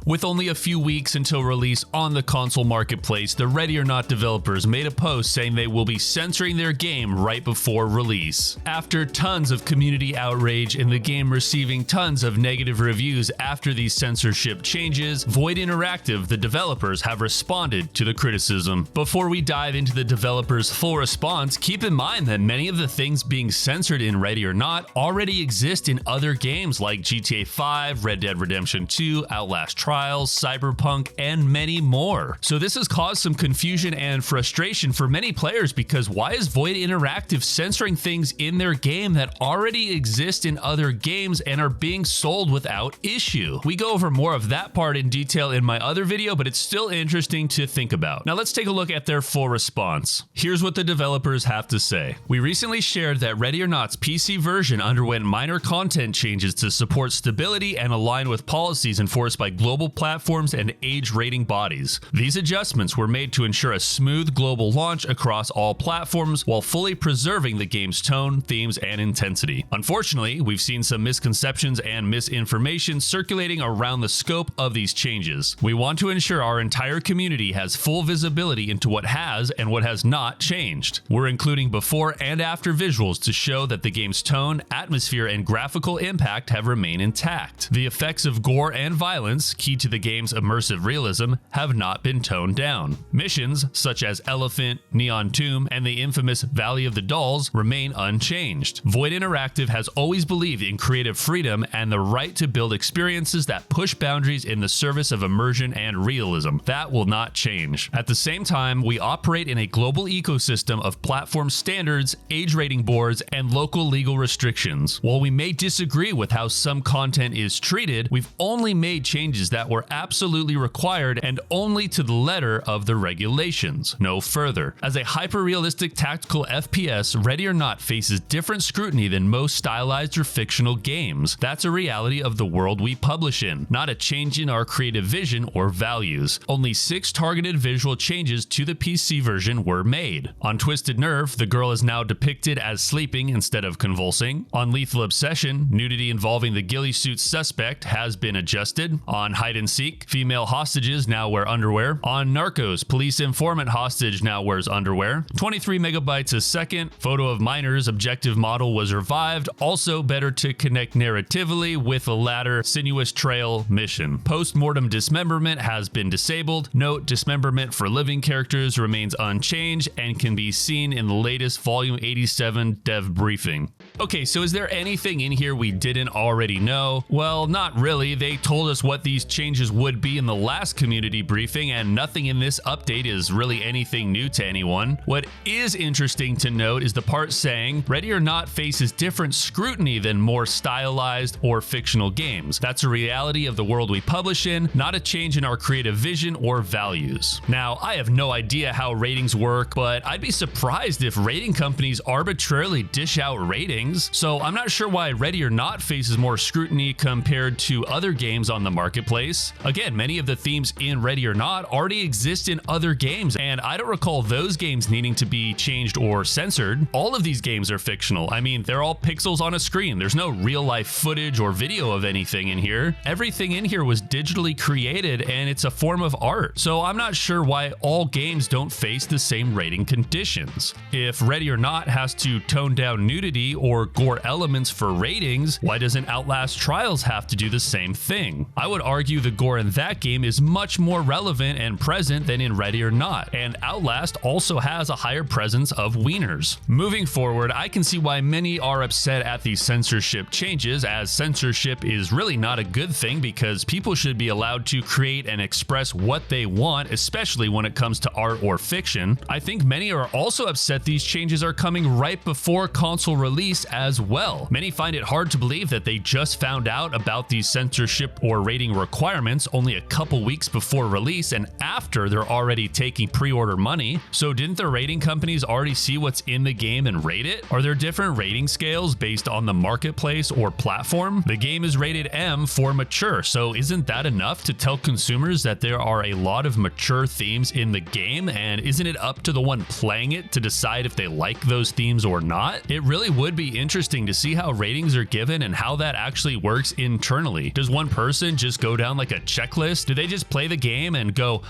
With only a few weeks until release on the console marketplace, the Ready or Not developers made a post saying they will be censoring their game right before release. After tons of community outrage and the game receiving tons of negative reviews after these censorship changes, Void Interactive, the developers, have responded to the criticism. Before we dive into the developers' full response, keep in mind that many of the things being censored in Ready or Not already exist in other games like GTA 5, Red Dead Redemption 2, Outlast Trials, Cyberpunk, and many more. So this has caused some confusion and frustration for many players, because why is Void Interactive censoring things in their game that already exist in other games and are being sold without issue? We go over more of that part in detail in my other video, but it's still interesting to think about. Now let's take a look at their full response. Here's what the developers have to say. We recently shared that Ready or Not's PC version underwent minor content changes to support stability and align with policies enforced by global platforms and age rating bodies. These adjustments were made to ensure a smooth global launch across all platforms while fully preserving the game's tone, themes, and intensity. Unfortunately, we've seen some misconceptions and misinformation circulating around the scope of these changes. We want to ensure our entire community has full visibility into what has and what has not changed. We're including before and after visuals to show that the game's tone, atmosphere, and graphical impact have remained intact. The effects of gore and violence, key to the game's immersive realism, have not been toned down. Missions, such as Elephant, Neon Tomb, and the infamous Valley of the Dolls, remain unchanged. Void Interactive has always believed in creative freedom and the right to build experiences that push boundaries in the service of immersion and realism. That will not change. At the same time, we operate in a global ecosystem of platform standards, age rating boards, and local legal restrictions. While we may disagree with how some content is treated, we've only made changes that were absolutely required and only to the letter of the regulations, no further. As a hyper-realistic tactical FPS, Ready or Not faces different scrutiny than most stylized or fictional games. That's a reality of the world we publish in, not a change in our creative vision or values. Only 6 targeted visual changes to the PC version were made. On Twisted Nerve, the girl is now depicted as sleeping instead of convulsing. On Lethal Obsession, nudity involving the ghillie suit suspect has been adjusted. On Hide and Seek, female hostages now wear underwear. On Narcos, police informant hostage now wears underwear. 23 megabytes a second, photo of minors objective model was revived, also better to connect narratively with the latter sinuous trail mission. Post-mortem dismemberment has been disabled. Note, dismemberment for living characters remains unchanged and can be seen in the latest Volume 87 dev briefing. Okay, so is there anything in here we didn't already know? Well, not really. They told us what these changes would be in the last community briefing, and nothing in this update is really anything new to anyone. What is interesting to note is the part saying Ready or Not faces different scrutiny than more stylized or fictional games. That's a reality of the world we publish in, not a change in our creative vision or values. Now, I have no idea how ratings work, but I'd be surprised if rating companies arbitrarily dish out ratings, so I'm not sure why Ready or Not faces more scrutiny compared to other games on the marketplace. Again, many of the themes in Ready or Not already exist in other games, and I don't recall those games needing to be changed or censored. All of these games are fictional. I mean, they're all pixels on a screen. There's no real-life footage or video of anything in here. Everything in here was digitally created, and it's a form of art. So I'm not sure why all games don't face the same rating conditions. If Ready or Not has to tone down nudity or gore elements for ratings, why doesn't Outlast Trials have to do the same thing? I would argue the gore in that game is much more relevant and present than in Ready or Not, and Outlast also has a higher presence of wieners. Moving forward, I can see why many are upset at these censorship changes, as censorship is really not a good thing because people should be allowed to create and express what they want, especially when it comes to art or fiction. I think many are also upset these changes are coming right before console release as well. Many find it hard to believe that they just found out about these censorship or rating requirements only a couple weeks before release and after they're already taking pre-order money. So didn't the rating companies already see what's in the game and rate it? Are there different rating scales based on the marketplace or platform? The game is rated M for mature, so isn't that enough to tell consumers that there are a lot of mature themes in the game, and isn't it up to the one playing it to decide if they like those themes or not? It really would be interesting to see how ratings are given and how that actually works internally. Does one person just go down like a checklist? Do they just play the game and go,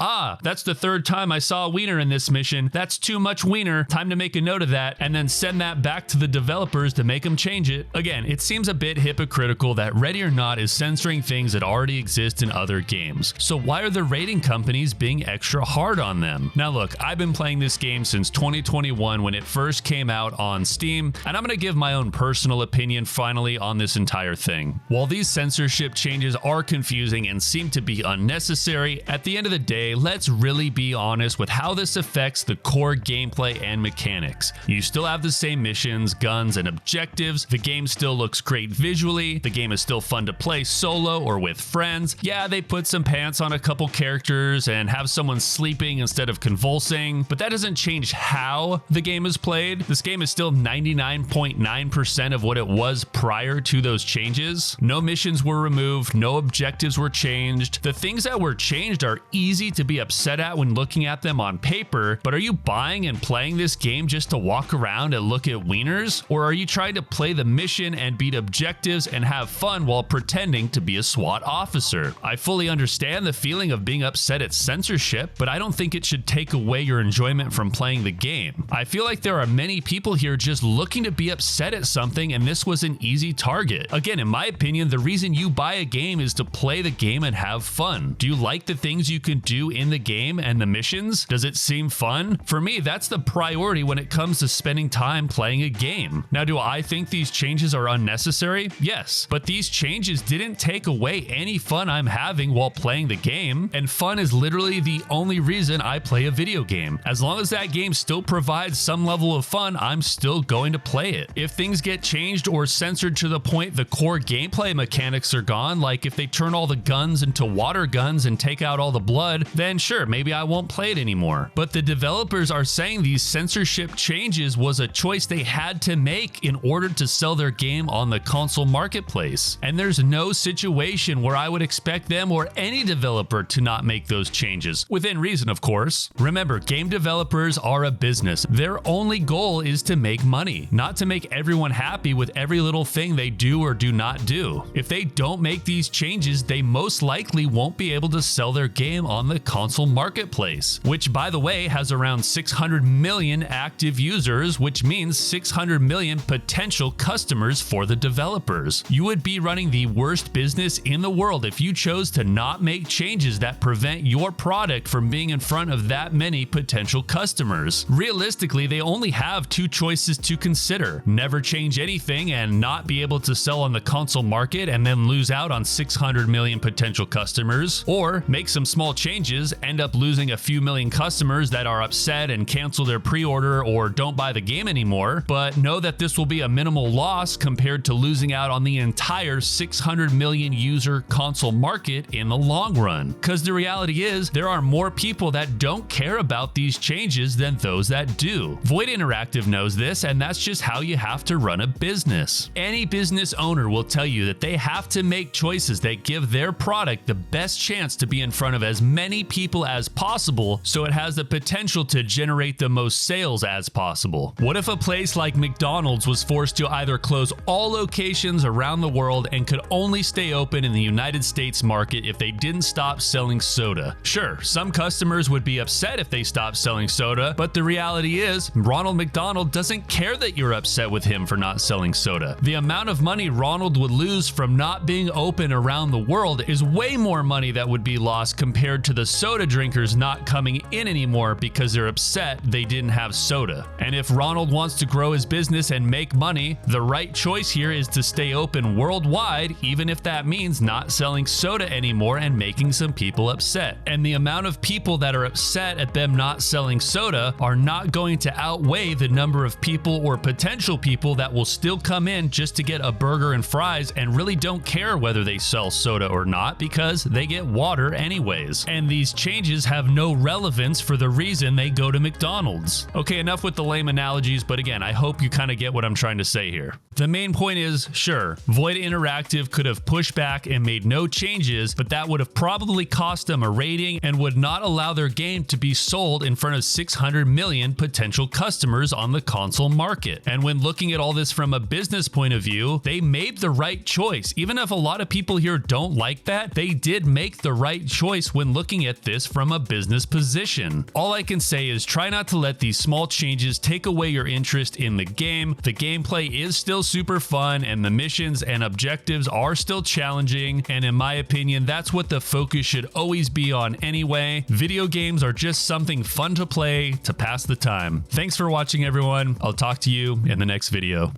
that's the third time I saw a wiener in this mission. That's too much wiener. Time to make a note of that, and then send that back to the developers to make them change it. Again, it seems a bit hypocritical that Ready or Not is censoring things that already exist in other games. So why are the rating companies being extra hard on them? Now look, I've been playing this game since 2021 when it first came out on Steam, and I'm going to give my own personal opinion finally on this entire thing. While these censorship changes are confusing and seem to be unnecessary, at the end of the day, let's really be honest with how this affects the core gameplay and mechanics. You still have the same missions, guns, and objectives. The game still looks great visually. The game is still fun to play solo or with friends. Yeah, they put some pants on a couple characters and have someone sleeping instead of convulsing, but that doesn't change how the game is played. This game is still 99.9% of what it was prior to those changes. No missions were removed, no objectives were changed. The things that were changed are easy to be upset at when looking at them on paper, but are you buying and playing this game just to walk around and look at wieners? Or are you trying to play the mission and beat objectives and have fun while pretending to be a SWAT officer? I fully understand the feeling of being upset at censorship, but I don't think it should take away your enjoyment from playing the game. I feel like there are many people here just looking to be upset at something, and this was an easy target. Again, in my opinion, the reason you buy a game is to play the game and have fun. Do you like the things you can do in the game and the missions? Does it seem fun? For me, that's the priority when it comes to spending time playing a game. Now, do I think these changes are unnecessary? Yes, but these changes didn't take away any fun I'm having while playing the game, and fun is literally the only reason I play a video game. As long as that game still provides some level of fun, I'm still going to play it. If things get changed or censored to the point the core gameplay mechanics are gone, like if they turn all the guns into water guns and take out all the blood, then sure, maybe I won't play it anymore. But the developers are saying these censorship changes was a choice they had to make in order to sell their game on the console marketplace. And there's no situation where I would expect them or any developer to not make those changes, within reason, of course. Remember, game developers are a business. Their only goal is to make money, not to make everyone happy with every little thing they do or do not do. If they don't make these changes, they most likely won't be able to sell their game on the console marketplace, which, by the way, has around 600 million active users, which means 600 million potential customers for the developers. You would be running the worst business in the world if you chose to not make changes that prevent your product from being in front of that many potential customers. Realistically, they only have two choices to consider: never change anything and not be able to sell on the console market and then lose out on 600 million potential customers, or make some small changes, end up losing a few million customers that are upset and cancel their pre-order or don't buy the game anymore, but know that this will be a minimal loss compared to losing out on the entire 600 million user console market in the long run. Because the reality is, there are more people that don't care about these changes than those that do. Void Interactive knows this, and that's just how you have to run a business. Any business owner will tell you that they have to make choices that give their product the best chance to be in front of as many people as possible, so it has the potential to generate the most sales as possible. What if a place like McDonald's was forced to either close all locations around the world and could only stay open in the United States market if they didn't stop selling soda? Sure, some customers would be upset if they stopped selling soda, but the reality is, Ronald McDonald doesn't care that you're upset with him for not selling soda. The amount of money Ronald would lose from not being open around the world is way more money that would be lost compared to the soda drinkers not coming in anymore because they're upset they didn't have soda. And if Ronald wants to grow his business and make money, the right choice here is to stay open worldwide, even if that means not selling soda anymore and making some people upset. And the amount of people that are upset at them not selling soda are not going to outweigh the number of people or potential people that will still come in just to get a burger and fries and really don't care whether they sell soda or not because they get water anyways. And these changes have no relevance for the reason they go to McDonald's. Okay, enough with the lame analogies, but again, I hope you kind of get what I'm trying to say here. The main point is, sure, Void Interactive could have pushed back and made no changes, but that would have probably cost them a rating and would not allow their game to be sold in front of 600 million potential customers on the console market. And when looking at all this from a business point of view, they made the right choice. Even if a lot of people here don't like that, they did make the right choice when looking at this from a business position. All I can say is try not to let these small changes take away your interest in the game. The gameplay is still super fun, and the missions and objectives are still challenging, and in my opinion, that's what the focus should always be on anyway. Video games are just something fun to play to pass the time. Thanks for watching, everyone. I'll talk to you in the next video.